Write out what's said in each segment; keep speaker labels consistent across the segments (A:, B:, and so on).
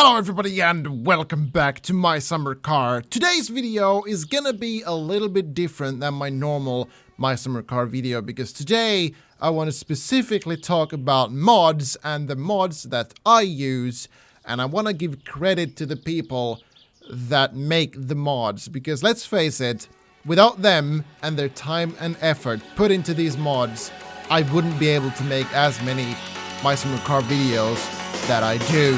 A: Hello everybody and welcome back to my summer car. Today's video is gonna be a little bit different than my normal my summer car video because today I want to specifically talk about mods and the mods that I use, and I want to give credit to the people that make the mods because let's face it, without them and their time and effort put into these mods, I wouldn't be able to make as many my summer car videos that I do.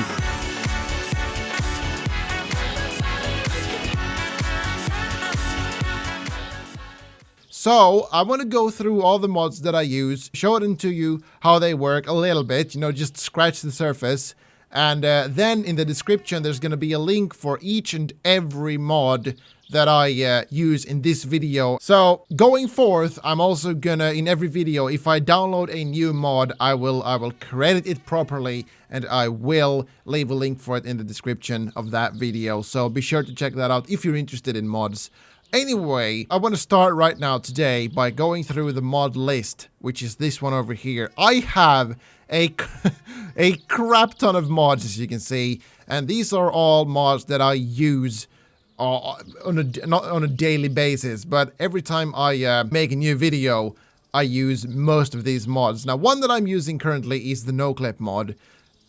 A: So, I want to go through all the mods that I use, show it to you how they work a little bit, just scratch the surface. And then in the description, there's going to be a link for each and every mod that I use in this video. So, going forth, I'm also gonna, in every video, if I download a new mod, I will credit it properly, and I will leave a link for it in the description of that video. So, be sure to check that out if you're interested in mods. Anyway, I want to start right now today by going through the mod list, which is this one over here. I have a crap ton of mods, as you can see, and these are all mods that I use not on a daily basis, but every time I make a new video, I use most of these mods. Now, one that I'm using currently is the no clip mod,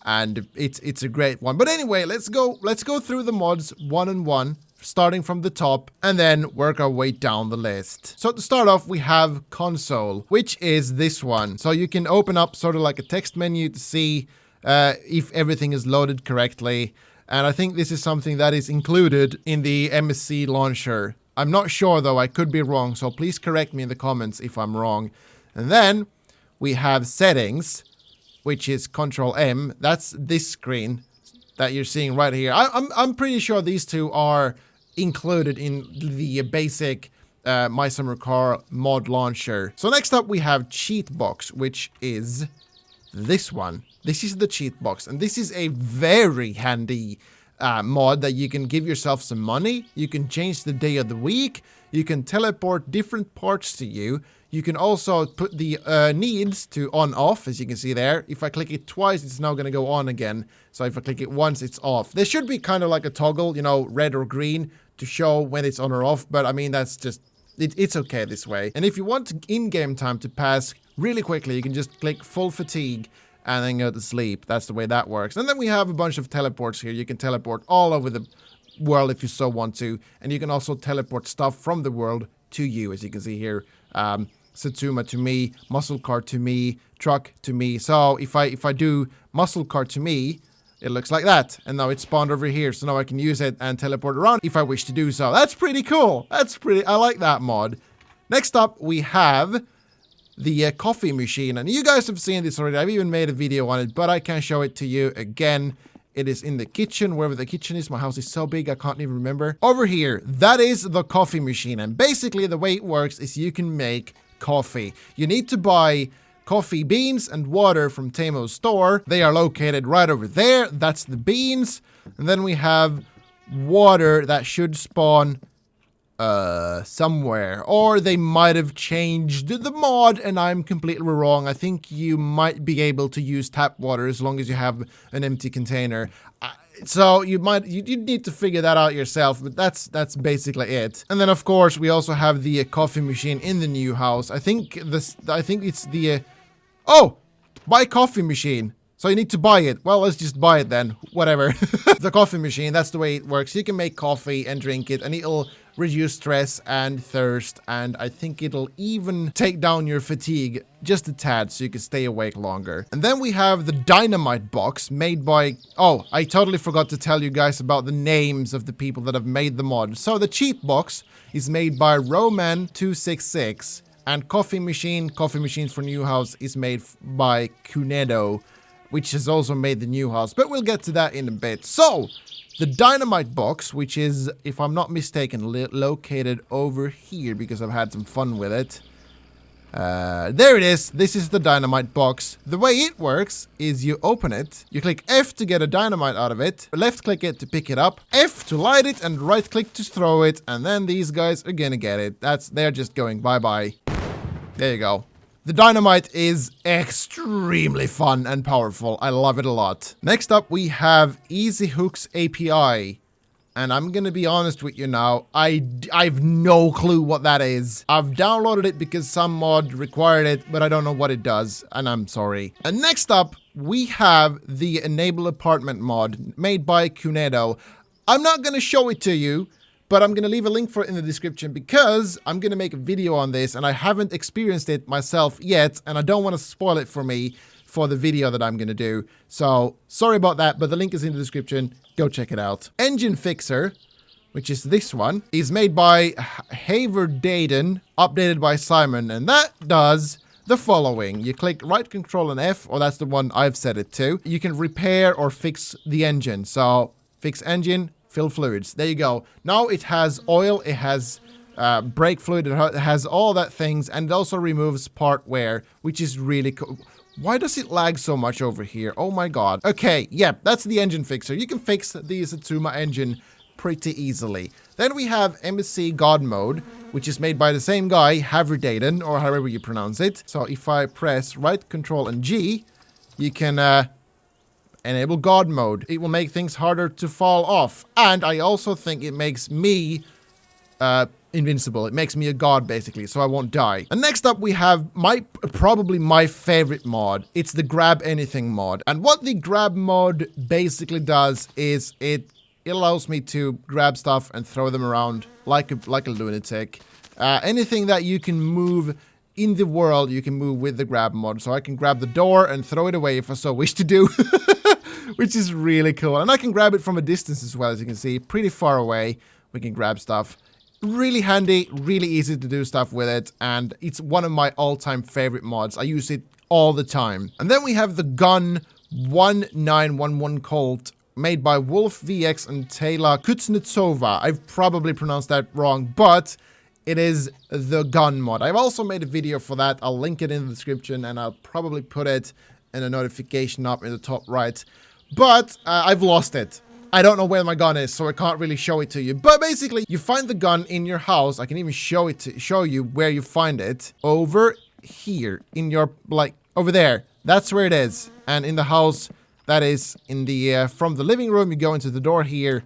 A: and it's a great one. But anyway, let's go through the mods one on one, starting from the top, and then work our way down the list. So to start off, we have console, which is this one. So you can open up sort of like a text menu to see if everything is loaded correctly. And I think this is something that is included in the MSC launcher. I'm not sure though, I could be wrong, so please correct me in the comments if I'm wrong. And then we have settings, which is Control M. That's this screen that you're seeing right here. I'm pretty sure these two are included in the basic My Summer Car mod launcher. So next up we have cheat box, which is this one. This is the cheat box, and this is a very handy mod that you can give yourself some money. You can change the day of the week. You can teleport different parts to you. You can also put the needs to on off, as you can see there. If I click it twice, it's now going to go on again. So if I click it once, it's off. There should be kind of like a toggle, red or green to show when it's on or off. But I mean, that's just, it's okay this way. And if you want in-game time to pass really quickly, you can just click full fatigue and then go to sleep. That's the way that works. And then we have a bunch of teleports here. You can teleport all over the world if you so want to. And you can also teleport stuff from the world to you, as you can see here. Satsuma to me, muscle car to me, truck to me. So if I do muscle car to me, it looks like that. And now it's spawned over here. So now I can use it and teleport around if I wish to do so. That's pretty cool. I like that mod. Next up, we have the coffee machine. And you guys have seen this already. I've even made a video on it, but I can show it to you again. It is in the kitchen, wherever the kitchen is. My house is so big, I can't even remember. Over here, that is the coffee machine. And basically the way it works is you can make coffee. You need to buy coffee beans and water from Temo's store. They are located right over there. That's the beans. And then we have water that should spawn somewhere. Or they might have changed the mod and I'm completely wrong. I think you might be able to use tap water as long as you have an empty container. So you need to figure that out yourself, but that's basically it. And then of course we also have the coffee machine in the new house. I think it's the buy coffee machine. So you need to buy it. Well, let's just buy it then. Whatever. The coffee machine, that's the way it works. You can make coffee and drink it, and it'll reduce stress and thirst, and I think it'll even take down your fatigue just a tad so you can stay awake longer. And then we have the dynamite box made by... Oh, I totally forgot to tell you guys about the names of the people that have made the mod. So the cheat box is made by Roman266, and coffee machines for new house is made by Cunedo, which has also made the new house, but we'll get to that in a bit. So, the dynamite box, which is, if I'm not mistaken, located over here because I've had some fun with it. There it is. This is the dynamite box. The way it works is you open it, you click F to get a dynamite out of it, left click it to pick it up, F to light it, and right click to throw it, and then these guys are gonna get it. They're just going bye-bye. There you go. The dynamite is extremely fun and powerful. I love it a lot. Next up, we have Easy Hooks API. And I'm going to be honest with you now. I've no clue what that is. I've downloaded it because some mod required it, but I don't know what it does. And I'm sorry. And next up, we have the Enable Apartment mod made by Cunedo. I'm not going to show it to you, but I'm going to leave a link for it in the description because I'm going to make a video on this and I haven't experienced it myself yet and I don't want to spoil it for me for the video that I'm going to do. So sorry about that, but the link is in the description. Go check it out. Engine Fixer, which is this one, is made by Haver Dayton, updated by Simon, and that does the following. You click right control and F, or that's the one I've set it to. You can repair or fix the engine. So fix engine, fill fluids. There you go. Now it has oil, it has brake fluid, it has all that things, and it also removes part wear, which is really cool. Why does it lag so much over here? Oh my god. Okay, yeah, that's the engine fixer. You can fix the Satsuma engine pretty easily. Then we have MSC God Mode, which is made by the same guy, Haverdaden, or however you pronounce it. So if I press right control and G, you can enable God Mode. It will make things harder to fall off. And I also think it makes me invincible. It makes me a god, basically, so I won't die. And next up, we have probably my favorite mod. It's the Grab Anything mod. And what the Grab mod basically does is it allows me to grab stuff and throw them around like a lunatic. Anything that you can move in the world, you can move with the Grab mod. So I can grab the door and throw it away if I so wish to do. Which is really cool. And I can grab it from a distance as well, as you can see. Pretty far away, we can grab stuff. Really handy, really easy to do stuff with it, and it's one of my all-time favorite mods. I use it all the time. And then we have the Gun 1911 Colt, made by Wolf VX and Taylor Kuznetsova. I've probably pronounced that wrong, but it is the Gun mod. I've also made a video for that. I'll link it in the description, and I'll probably put it in a notification up in the top right. But I've lost it. I don't know where my gun is, so I can't really show it to you. But basically, you find the gun in your house. I can even show you where you find it. Over here, in your, like, over there. That's where it is. And in the house, that is in the, from the living room, you go into the door here,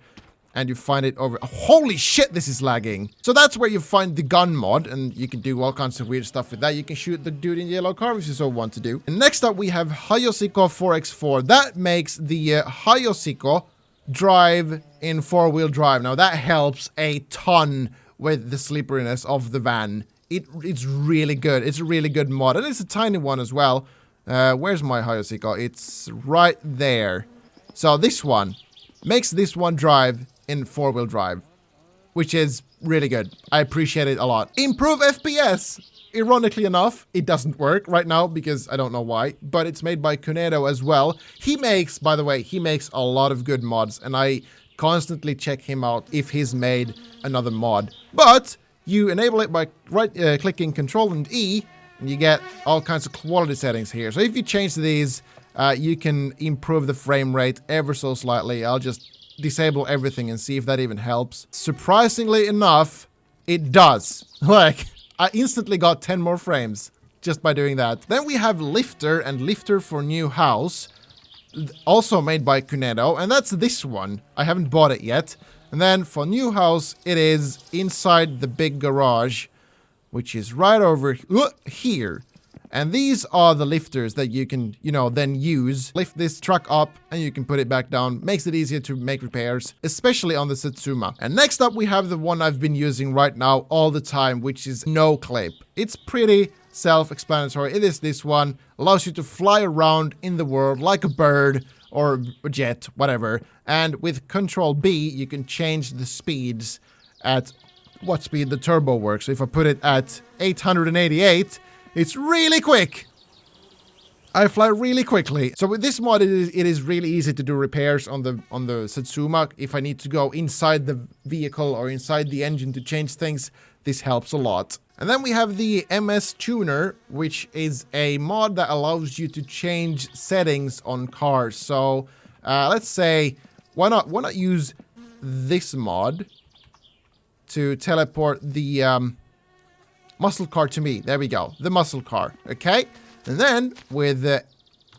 A: and you find it over. Holy shit, this is lagging. So that's where you find the gun mod, and you can do all kinds of weird stuff with that. You can shoot the dude in the yellow car if you so want to do. And next up, we have Hayosiko 4x4. That makes the Hayosiko drive in 4-wheel drive. Now that helps a ton with the slipperiness of the van. It's really good. It's a really good mod, and it's a tiny one as well. Where's my Hayosiko? It's right there. So this one makes this one drive in 4-wheel drive, which is really good. I appreciate it a lot. Improve FPS. Ironically enough, it doesn't work right now because I don't know why, but it's made by Cunedo as well. He makes, by the way, he makes a lot of good mods, and I constantly check him out if he's made another mod. But you enable it by clicking Control and E, and you get all kinds of quality settings here. So if you change these, you can improve the frame rate ever so slightly. I'll just disable everything and see if that even helps. Surprisingly enough, it does. Like, I instantly got 10 more frames just by doing that. Then we have Lifter and Lifter for New House, also made by Cunedo, and that's this one. I haven't bought it yet. And then for New House, it is inside the big garage, which is right over here. And these are the lifters that you can, then use. Lift this truck up and you can put it back down. Makes it easier to make repairs, especially on the Satsuma. And next up, we have the one I've been using right now all the time, which is No Clip. It's pretty self-explanatory. It is this one. Allows you to fly around in the world like a bird or a jet, whatever. And with Control B, you can change the speeds at what speed the turbo works. So if I put it at 888, it's really quick. I fly really quickly. So with this mod, it is really easy to do repairs on the Satsuma. If I need to go inside the vehicle or inside the engine to change things, this helps a lot. And then we have the MS Tuner, which is a mod that allows you to change settings on cars. So let's say, why not use this mod to teleport the muscle car to me. There we go. The muscle car. Okay. And then with the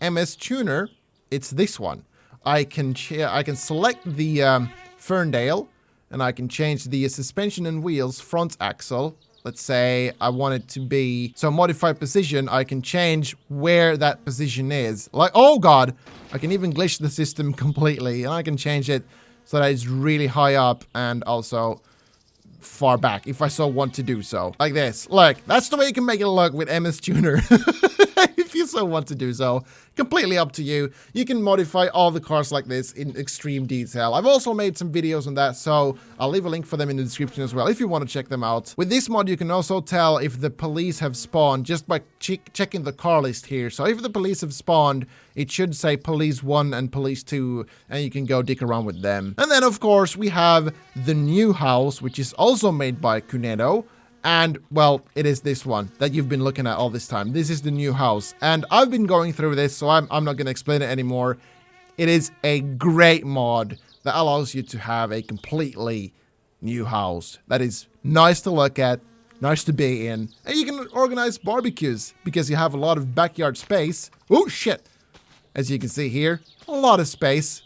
A: MS Tuner, it's this one. I can select the Ferndale, and I can change the suspension and wheels front axle. Let's say I want it to be, so modify position, I can change where that position is. Like, oh god, I can even glitch the system completely, and I can change it so that it's really high up and also far back if I so want to do so. Like this. Look, that's the way you can make it look with MS Tuner. If you so want to do so. Completely up to you. You can modify all the cars like this in extreme detail. I've also made some videos on that, so I'll leave a link for them in the description as well if you want to check them out. With this mod, you can also tell if the police have spawned just by checking the car list here. So if the police have spawned, it should say police 1 and police 2, and you can go dick around with them. And then, of course, we have the new house, which is also made by Cunedo. And, well, it is this one that you've been looking at all this time. This is the new house. And I've been going through this, so I'm not going to explain it anymore. It is a great mod that allows you to have a completely new house that is nice to look at, nice to be in. And you can organize barbecues because you have a lot of backyard space. Oh, shit. As you can see here, a lot of space.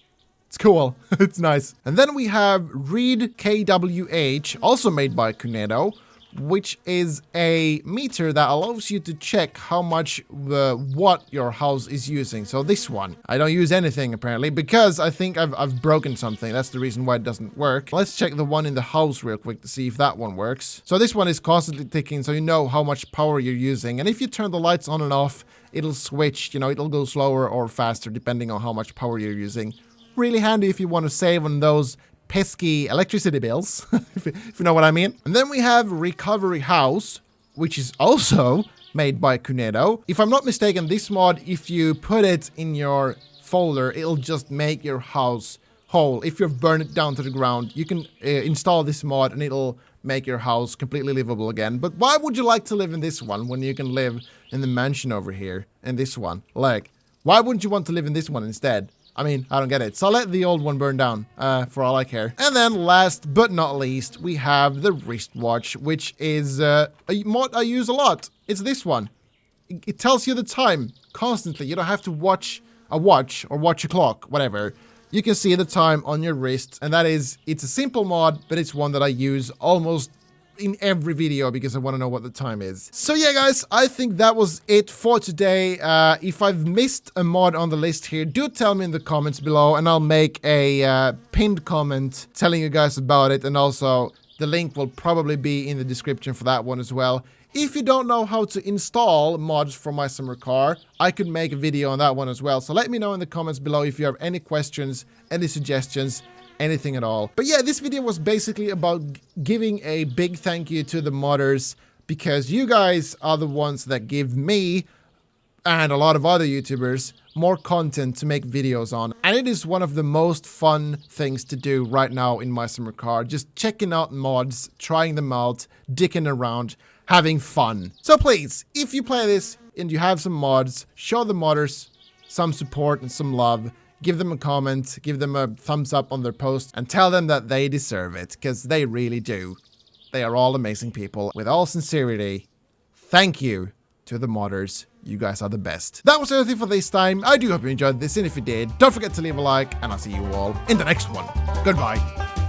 A: It's cool. It's nice. And then we have Read KWH, also made by Cunedo, which is a meter that allows you to check how much what your house is using. So this one, I don't use anything apparently because I think I've broken something. That's the reason why it doesn't work. Let's check the one in the house real quick to see if that one works. So this one is constantly ticking, so you know how much power you're using. And if you turn the lights on and off, it'll switch, you know, it'll go slower or faster depending on how much power you're using. Really handy if you want to save on those pesky electricity bills, if you know what I mean. And then we have Recovery House, which is also made by Cunedo. If I'm not mistaken, this mod, if you put it in your folder, it'll just make your house whole. If you've burned it down to the ground, you can install this mod and it'll make your house completely livable again. But why would you like to live in this one when you can live in the mansion over here in this one? Like, why wouldn't you want to live in this one instead? I mean, I don't get it. So I'll let the old one burn down, for all I care. And then last but not least, we have the wristwatch, which is a mod I use a lot. It's this one. It tells you the time constantly. You don't have to watch a watch or watch a clock, whatever. You can see the time on your wrist, and that is, it's a simple mod, but it's one that I use almost in every video because I want to know what the time is. So yeah, guys, I think that was it for today. If I've missed a mod on the list here, do tell me in the comments below and I'll make a pinned comment telling you guys about it, and also the link will probably be in the description for that one as well. If you don't know how to install mods for My Summer Car, I could make a video on that one as well. So let me know in the comments below if you have any questions, any suggestions, anything at all. But yeah, this video was basically about giving a big thank you to the modders, because you guys are the ones that give me and a lot of other YouTubers more content to make videos on. And it is one of the most fun things to do right now in My Summer Car. Just checking out mods, trying them out, dicking around, having fun. So please, if you play this and you have some mods, show the modders some support and some love. Give them a comment, give them a thumbs up on their post, and tell them that they deserve it, because they really do. They are all amazing people. With all sincerity, thank you to the modders. You guys are the best. That was everything for this time. I do hope you enjoyed this, and if you did, don't forget to leave a like, and I'll see you all in the next one. Goodbye.